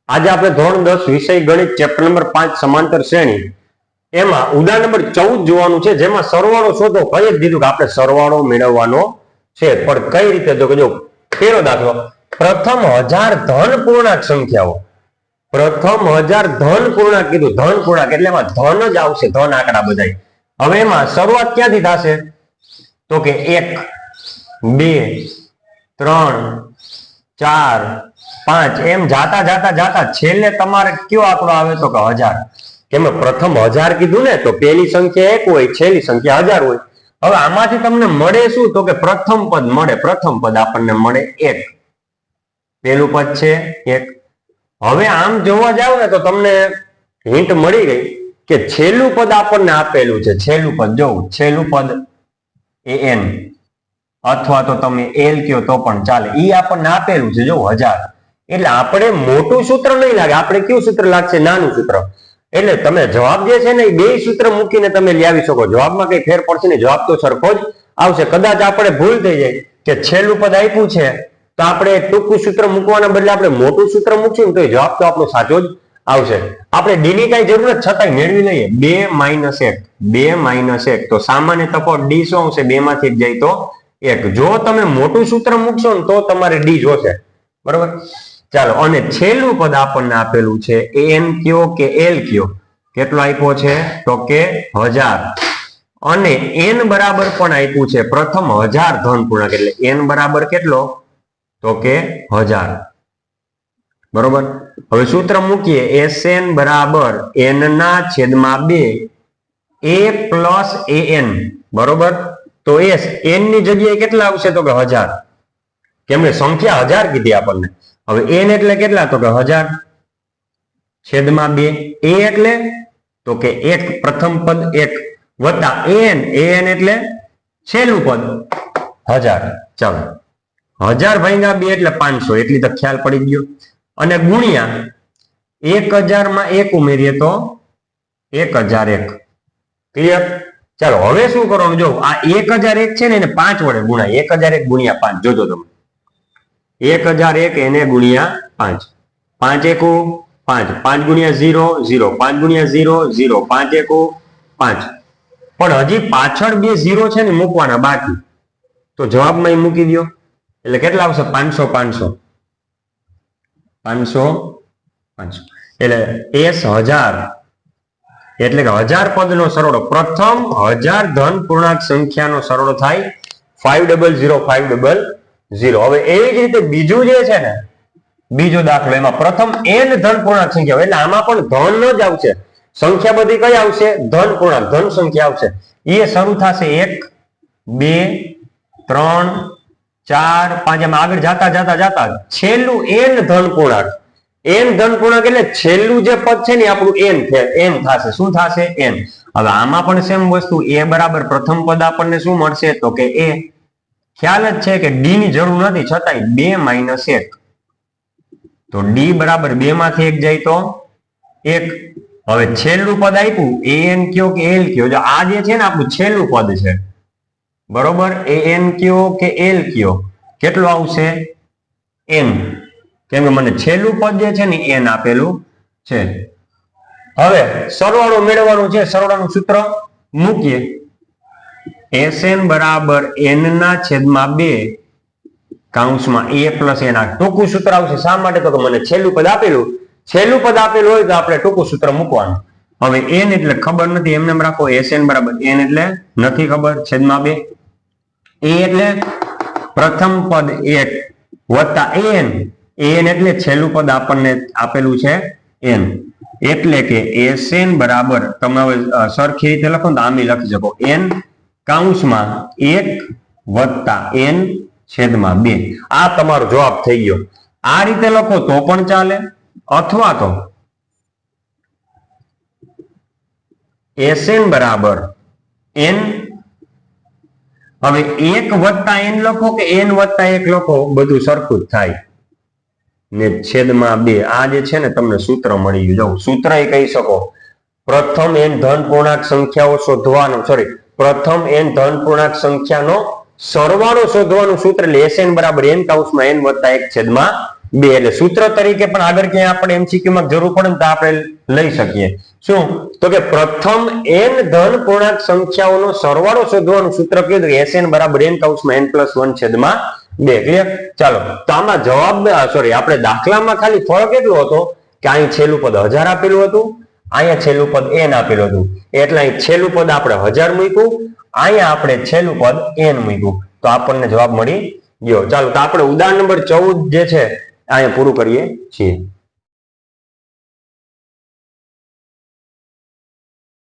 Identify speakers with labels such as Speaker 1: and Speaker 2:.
Speaker 1: આજે આપણે ધોરણ 10 વિષય ગણિત ચેપ્ટર નંબર 5 સમાંતર શ્રેણી એમાં ઉદાહરણ નંબર 14 જોવાનું છે, જેમાં સરવાળો શોધો. કહી દીધું કે આપણે સરવાળો મેળવવાનો છે, પણ કઈ રીતે? તો કે જો પહેલો દાખલો, પ્રથમ 1000 ધન પૂર્ણાંક સંખ્યાઓ. પ્રથમ 1000 ધન પૂર્ણાંક કીધું. ધન પૂર્ણાંક એટલે એમાં ધન જ આવશે, ધન આંકડા બધા. હવે એમાં શરૂઆત ક્યાંથી થશે? તો કે 1 2 3 4 5 એમ જાતા જાતા જાતા છેલ્લે તમારે કયો આંકડો આવે? તો કે 1000. કેમ પ્રથમ 1000 કીધું ને, તો પહેલી સંખ્યા 1 હોય, છેલ્લી સંખ્યા 1000 હોય. હવે આમાંથી તમને મળે શું? તો કે પ્રથમ પદ મળે. પ્રથમ પદ આપણને મળે 1. પહેલું પદ છે 1. હવે આમ જોવા જાવ ને તો તમને હિન્ટ મળી ગઈ કે છેલ્લું પદ આપણને આપેલું છે. છેલ્લું પદ જોવું, છેલ્લું પદ an અથવા તો તમે l કયો તો પણ ચાલે. ઈ આપણને આપેલું છે જો 1000. એટલે આપણે મોટું સૂત્ર નહીં લાગે, આપણે કયું સૂત્ર લાગશે? નાનું સૂત્ર. એટલે તમે જવાબ જે છે ને એ બે સૂત્ર મૂકીને તમે લઈ આવી શકો. જવાબમાં કઈ ફેર પડશે નહીં, જવાબ તો સરખો જ આવશે. કદાચ આપણે ભૂલ થઈ જાય કે છેલ્લું પદ આપ્યું છે તો આપણે ટૂંકું સૂત્ર મૂકવાના બદલે આપણે મોટું સૂત્ર મૂકશું ને તો જવાબ તો આપણો સાચો જ આવશે. આપણે ડી ની કઈ જરૂર છતાંય મેળવી લઈએ. 2 - 1 2 - 1 તો સામાન્ય તફાવત ડી શું આવશે? 2 માંથી 1 જાય તો 1. જો તમે મોટું સૂત્ર મૂકશો ને તો તમારે ડી જોશે. બરોબર, ચાલો. અને છેલ્લું પદ આપણને આપેલું છે એન કયો કે એલ કયો. કેટલો આપ્યો છે? તો કે 1000. અને એન બરાબર પણ આપ્યું છે પ્રથમ 1000 ધન પૂર્ણાંક. એટલે એન બરાબર કેટલો? તો કે 1000. બરોબર. હવે સૂત્ર મૂકીએ. SN બરાબર n ના છેદમાં 2 a પ્લસ an. બરોબર. તો s n ની જગ્યાએ કેટલા આવશે? તો કે 1000. કેમ કે સંખ્યા 1000 કીધી આપણને. હવે n એટલે કેટલા? તો કે 1000 છેદમાં 2. a એટલે તો કે 1 પ્રથમ પદ 1 વત્તા an. an એટલે છેલ્લું પદ 1000. ચાલો, 1000 ભાગ્યા 2 એટલે 500. એટલી તો ખ્યાલ પડી ગયો. અને ગુણ્યા 1000 માં 1 ઉમેરીએ તો 1001. ક્લિયર? ચાલો, હવે શું કરવાનું? જો આ 1001 છે ને એને 5 વડે ગુણાય. 1001 ગુણ્યા 5. જોજો તમે, 1001 એને ગુણ્યા 5. 5 એકુ 5, 5 ગુણ્યા 0 0, 5 ગુણ્યા 0 0, 5 એકુ 5. પણ હજી પાછળ બે 0 છે ને મૂકવાના બાકી, તો જવાબમાં એ મૂકી દો. એટલે કેટલા આવશે? 500 500 500 500. એટલે s 1000 એટલે કે 1000 પદનો સરવાળો. પ્રથમ 1000 ધન પૂર્ણાંક સંખ્યાનો સરવાળો થાય 500 500. હવે એવી જ રીતે બીજું જે છે ને, બીજો દાખલો, એમાં પ્રથમ n ધન પૂર્ણાંક સંખ્યા. એટલે આમાં પણ ધન જ આવશે. સંખ્યા બધી કઈ આવશે? ધન પૂર્ણાંક, ધન સંખ્યા આવશે. એ શરૂ થશે 1 2 3 4 5 એમ આગળ જાતા જાતા જાતા છેલ્લું n ધન પૂર્ણાંક. n ધન પૂર્ણાંક એટલે છેલ્લું જે પદ છે ને આપણું n થશે. શું થશે? n. હવે આમાં પણ સેમ વસ્તુ. a બરાબર પ્રથમ પદ આપણને શું મળશે? તો કે a. ખ્યાલ જ છે કે ડી ની જરૂર નથી, છતાંય 2 - 1. તો ડી બરાબર 2 માંથી 1 જાય તો 1. હવે છેલ્લું પદ આપ્યું an કયો કે l કયો. જો આ જે છે ને આપણું છેલ્લું પદ છે, બરોબર. an કયો કે l કયો, કેટલું આવશે? n. કેમ કે મને છેલ્લું પદ જે છે ને n આપેલું છે. હવે સરવાળો મેળવવાનું છે. સરવાળાનું સૂત્ર મૂકીએ. SN બરાબર n ના છેદમાં 2 કૌંસમાં a પ્લસ n. ટૂંકું સૂત્ર આવશે. શા માટે? તો કે મને છેલ્લું પદ આપેલું. છેલ્લું પદ આપેલું હોય તો આપણે ટૂંકું સૂત્ર મૂકવાનું. હવે n એટલે ખબર નથી, એમને એમ રાખો. SN બરાબર n એટલે નથી ખબર, છેદમાં 2. a એટલે પ્રથમ પદ 1 વત્તા an. an એટલે છેલ્લું પદ આપણને આપેલું છે n. એટલે કે SN બરાબર, તમે હવે સરખી રીતે લખો તો આમ લખી શકો. n કૌંસમાં 1 વત્તા n છેદમાં 2. આ તમારો જવાબ થઈ ગયો. આ રીતે લખો તો પણ ચાલે, અથવા તો SN બરાબર n. હવે 1 વત્તા n લખો કે n વત્તા 1 લખો, બધું સરખું જ થાય ને છેદમાં 2. આ જે છે ને તમને સૂત્ર મળી ગયું. જાઓ, સૂત્ર એ કહી શકો. પ્રથમ n ધન પૂર્ણાંક સંખ્યાઓ શોધવાનું, પ્રથમ n ધન પૂર્ણાંક સંખ્યાનો સરવાળો શોધવાનું સૂત્ર. એટલે SN બરાબર n કૌંસમાં n વત્તા 1 છેદમાં 2 એટલે સૂત્ર તરીકે પણ આગળ ક્યાંય આપણે MCQ માં જરૂર પડે ને તો આપણે લઈ શકીએ. શું તો કે પ્રથમ n ધન પૂર્ણાંક સંખ્યાઓનો સરવાળો શોધવાનું સૂત્ર કીધું Sn બરાબર n કૌંસમાં n+1 છેદમાં 2. ક્લિયર? ચાલો તો આમાં જવાબ સોરી આપણે દાખલામાં ખાલી ફરક એટલો હતો કે અહીં છેલ્લું પદ 1000 આપેલું હતું, અહીંયા છેલ્લું પદ n આપેલું હતું એટલે અહીં છેલ્લું પદ આપણે 1000 મૂક્યું, અહીંયા આપણે છેલ્લું પદ n મૂક્યું તો આપણને જવાબ મળી ગયો. ચાલો તો આપણે ઉદાહરણ નંબર 14 જે છે અહીંયા પૂરું કરીએ છીએ.